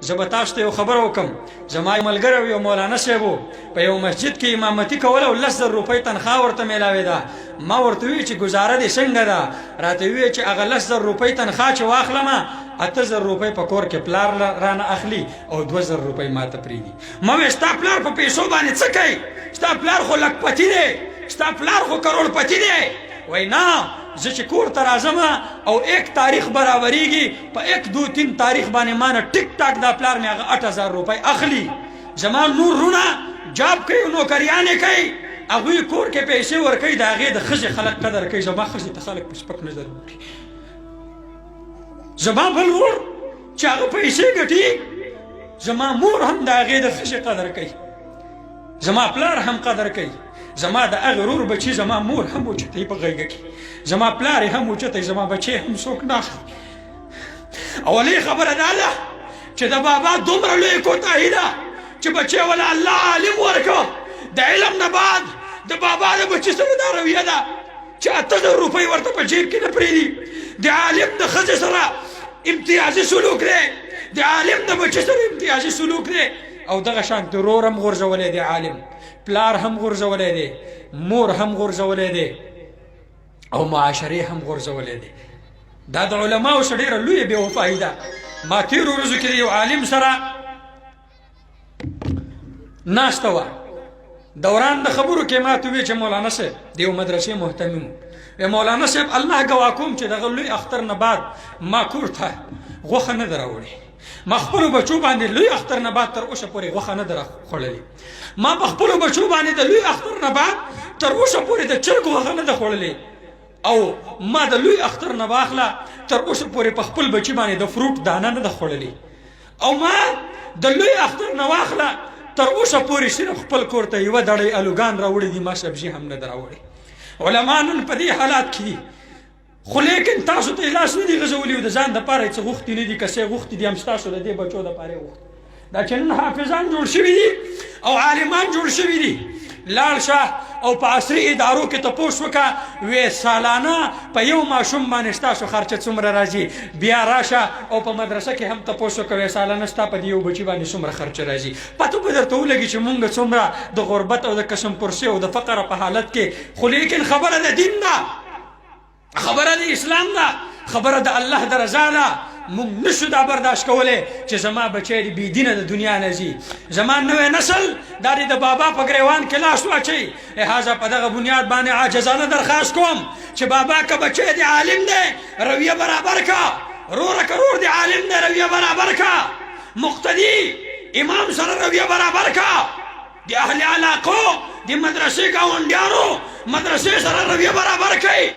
زه به تاسو ته یو خبره وکړم. زما یو ملګری یو مولانا صاحب و، په یو مسجد کې امامتي کوله او 10,000 روپۍ تنخواه ورته میلاوېده. ما ورته وویل چې ګزاره دې څنګه ده؟ راته وویل چې هغه 10,000 روپۍ تنخواه چې واخلمه 8,000 روپۍ په کور کې پلار رانه اخلي او 2,000 روپۍ ماته پرېږدي. ما وویل ستا پلار په پیسو باندې څه کوي؟ ستا پلار خو لکپتي دی، ستا پلار خو کروڑپتي دی. وای نه، زه چې کور ته راځم او 1 تاریخ برابریږي، په 1 2 3 تاریخ باندې مانه ټیک ټاک دا پلار مې هغه 8,000 روپۍ اخلي. زما نور رونه جاب کوي، نوکریانې کوي، هغوی کور کې پیسې ورکوي، د هغې د ښځې خلک قدر کوي. زما ښځې ته خلک په سپک نظر ګوري. زما بل ورور چې هغه پیسې ګټي، زما مور هم د هغې د ښځې قدر کوي، زما پلار هم قدر کوي. زما د هغه ورور بچي زما مور هم اوچتوي په غېږه کې، زما پلار یې هم اوچتوي، زما بچی هم څوک نه اخلي. اولې خبره دا ده چې د بابا دومره لویه کوتاهي ده چې بچی ولا الله عالم ورکړه، د علم نه بعد د بابا د بچي سره دا رویه ده چې 8,000 روپۍ ورته په جیب کې نه پرېږدي. د عالم د ښځې سره امتیازي سلوک دی، د عالم د بچي سره امتیازي سلوک دی. او دغه شانت رور هم غورځولی دی، عالم پلار هم غورځولی دی، مور هم غورځولی دی، او معاشرې هم غورځولی دی. دا د علماو څخه ډېره لویه بې وفایي ده. ما تېرو ورځو کې د یو عالم سره ناسته وه، دوران د خبرو کې ما ته وویل چې مولانا صاحب د یو مدرسې محتمم و، مولانا صاحب الله ګواه کوم چې دغه لوی اختر نه بعد ما کور ته غوښه نه ده راوړې. ما خپلو بچو باندې لوی اختر نه بعد تر اوسه پورې غوښه نه ده راخوړلې. ما په خپلو بچو باندې د لوی اختر نه بعد تر اوسه پورې د چرګ غوښه نه ده خوړلې. او ما د لوی اختر نه واخله تر اوسه پورې په خپل بچي باندې د فروټ دانه نه ده خوړلې. او ما د لوی اختر نه واخله تر اوسه پورې صرف خپل کور ته یوه دړۍ الوګان راوړي دي، ما سبزي هم نه ده راوړې. علما نن په دې حالات کې دي، خو لیکن تاسو ته لاس نه دي غځولي او د ځان دپاره یې څه غوښتي نه دي. که څه یې غوښتي دي هم ستاسو د دې بچو دپاره یې غوښتي. دا چې نن حافظان جوړ شوي دي او عالمان جوړ شوي دي، لاړ شه او په عصري ادارو کې تپوس وکړه، وې سالانه په یو ماشوم باندې ستاسو خرچه څومره راځي. بیا راشه او په مدرسه کې هم تپوس وکړه، وې سالانه ستا په دې یو بچي باندې څومره خرچه راځي. پته به درته ولګي چې مونږ څومره د غربت او د قسم پرسي او د فقر په حالت کې. خو لیکن خبره د دین ده، خبره د اسلام ده، خبره د الله د رضا ده. مونږ نشو دا برداشت کولی چې زما بچی د بې دینه د دنیا نه ځي. زما نوی نسل دا د بابا په ګریوان کې لاس واچوي. لهذا په دغه بنیاد باندې عاجزانه درخواست کوم چې بابا که بچی د عالم دی رویه برابر کا، روره که رور د عالم دی رویه برابر کا، مقتدي امام سره رویه برابر کا، د اهل علاقو د مدرسې ګاونډیانو مدرسې سره رویه برابر کوي.